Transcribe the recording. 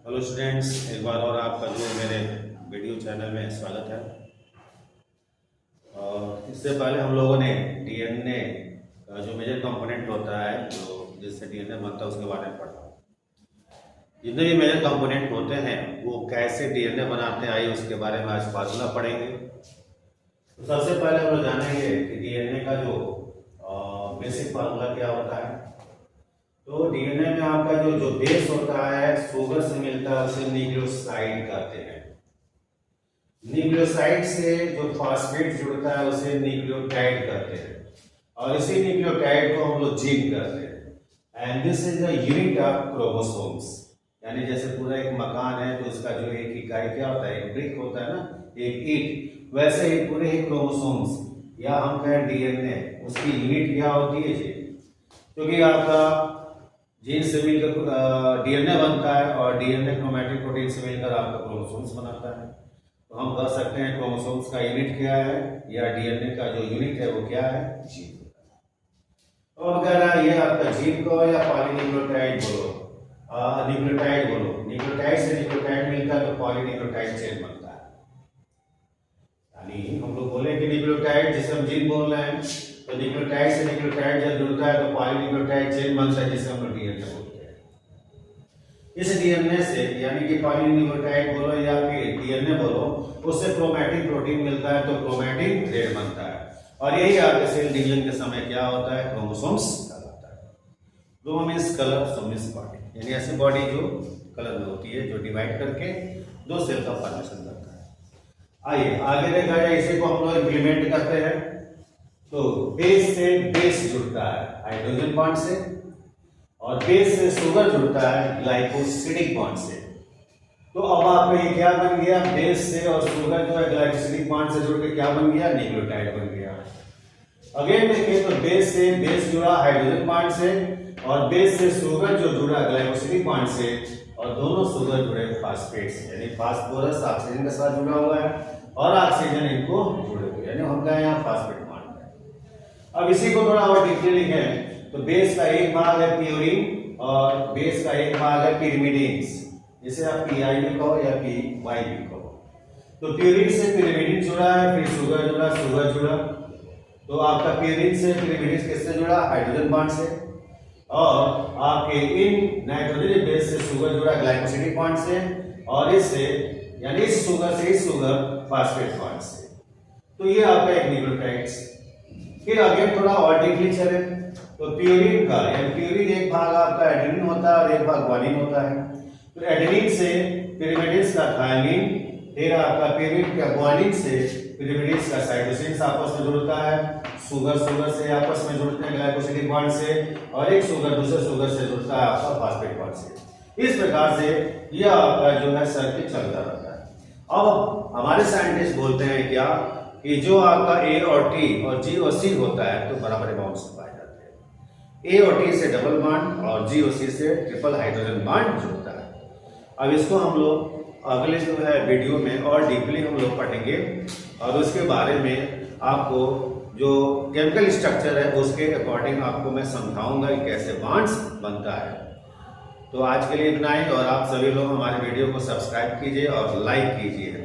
Hello students, एक बार और आपका जो मेरे वीडियो चैनल में स्वागत है। और इससे पहले हम लोगों ने डीएनए का जो मेजर कंपोनेंट होता है, जो जिससे डीएनए बनता है, उसके बारे में पढ़ा। जितने भी मेजर कंपोनेंट होते हैं वो कैसे डीएनए बनाते हैं, आइए उसके बारे में आज फार्मूला पढ़ेंगे। तो सबसे पहले हम लोग जानेंगे कि डीएनए का जो बेसिक फार्मूला क्या होता है। तो डीएनए में आपका जो बेस होता है शुगर से मिलता है, उसे न्यूक्लियोसाइड कहते हैं। न्यूक्लियोसाइड से जो फॉस्फेट जुड़ता है उसे न्यूक्लियोटाइड कहते हैं, और इसी न्यूक्लियोटाइड को हम लोग जीन कहते हैं। And this is the unit of chromosomes. यानी जैसे पूरा एक मकान है तो उसका जो एक इकाई क्या होता है, एक ब्रिक होता है ना, एक ईंट, वैसे ही पूरे ही क्रोमोसोम्स या हम कहें डीएनए, उसकी यूनिट क्या होती है जी। क्योंकि आपका जीन से मिलकर डीएनए बनता है और डीएनए क्रोमैटिक प्रोटीन से मिलकर आपका क्रोमोसोम्स बनाता है। तो हम कह सकते हैं क्रोमोसोम्स का यूनिट क्या है, या डीएनए का जो यूनिट है वो क्या है, जीन। और वगैरह ये आपका जीन को या पॉलीन्यूक्लियोटाइड बोलो, न्यूक्लियोटाइड बोलो, न्यूक्लियोटाइड से न्यूक्लियोटाइड मिलता है तो पॉलीन्यूक्लियोटाइड चेन बनता है। यानी हम लोग बोले कि न्यूक्लियोटाइड जिसे हम जीन बोल रहे हैं, तो न्यूक्लियोटाइड से न्यूक्लियोटाइड जब जुड़ता है तो पॉलीन्यूक्लियोटाइड चेन बनता है, जिसे हम लोग डीएनए बोलते हैं। इस डीएनए से, यानी कि पॉलीन्यूक्लियोटाइड बोलो या फिर डीएनए बोलो, उससे क्रोमैटिन प्रोटीन मिलता है तो क्रोमैटिन थ्रेड बनता है। और यही आपके सेल डिवीजन के समय क्या होता है, क्रोमोसोम्स कहलाता है। Chromo means colour, so means body, यानी ऐसी बॉडी जो कलर में होती है, जो डिवाइड करके दो सेल का फॉर्मेशन करता है। आइए आगे देखा जाए, इसी को हम लोग इंप्लीमेंट करते हैं। तो बेस से बेस जुड़ता है हाइड्रोजन बॉन्ड से, और बेस से शुगर जुड़ता है ग्लाइकोसिडिक बॉन्ड से। तो अब आपका ये क्या बन गया, बेस से और शुगर जो है ग्लाइकोसिडिक बॉन्ड से जुड़ के क्या बन गया, न्यूक्लियोटाइड बन गया। अगेन देखिए, तो बेस से बेस जुड़ा हाइड्रोजन बॉन्ड से, और बेस से शुगर जो जुड़ा ग्लाइकोसिडिक बॉन्ड से, और दोनों शुगर जुड़े फास्फेट से, यानी फास्फोरस ऑक्सीजन के साथ जुड़ा हुआ है और ऑक्सीजन इनको जुड़े हुए, यानी हम कहें यहाँ फास्फेट। अब इसी को थोड़ा और डीपली लिखें तो बेस का एक भाग है प्यूरिन और बेस का एक भाग है पिरिमिडिन्स, जिसे आप पीआई भी कहो या पीवाई भी कहो। तो प्यूरिन से पिरिमिडिन जुड़ा है, फिर शुगर जुड़ा, शुगर जुड़ा, तो आपका प्यूरिन से पिरिमिडिन किससे जुड़ा, हाइड्रोजन बॉन्ड से, और आपके इन नाइट्रोजन बेस से शुगर जुड़ा ग्लाइकोसिडिक बॉन्ड से, और इससे यानी इस शुगर से इस शुगर फास्फेट बॉन्ड से। तो ये आपका एक न्यूक्लियोटाइड्स। फिर आगे थोड़ा और डीपली चले तो प्यूरिन का, यानी प्यूरिन एक भाग आपका एडेनिन होता है और एक भाग ग्वानिन होता है। तो एडेनिन से पिरिमिडिन्स का थायमिन, फिर आपका प्यूरिन का ग्वानिन से पिरिमिडिन्स का साइटोसिन्स आपस में जुड़ता है, शुगर से आपस में जुड़ते हैं ग्लाइकोसिडिक बॉन्ड से, और एक शुगर दूसरे शुगर से जुड़ता है आपका फास्फेट बॉन्ड से। इस प्रकार से यह आपका जो है सर्किट चलता रहता है। अब हमारे साइंटिस्ट बोलते हैं क्या कि जो आपका ए और टी और जी और सी होता है तो बराबर अमाउंट से पाए जाते हैं। ए और टी से डबल बॉन्ड और जी और सी से ट्रिपल हाइड्रोजन बॉन्ड जुड़ता है। अब इसको हम लोग अगले जो है वीडियो में और डीपली हम लोग पढ़ेंगे, और उसके बारे में आपको जो केमिकल स्ट्रक्चर है उसके अकॉर्डिंग आपको मैं समझाऊंगा कि कैसे बॉन्ड्स बनता है। तो आज के लिए इतना ही, और आप सभी लोग हमारे वीडियो को सब्सक्राइब कीजिए और लाइक कीजिए।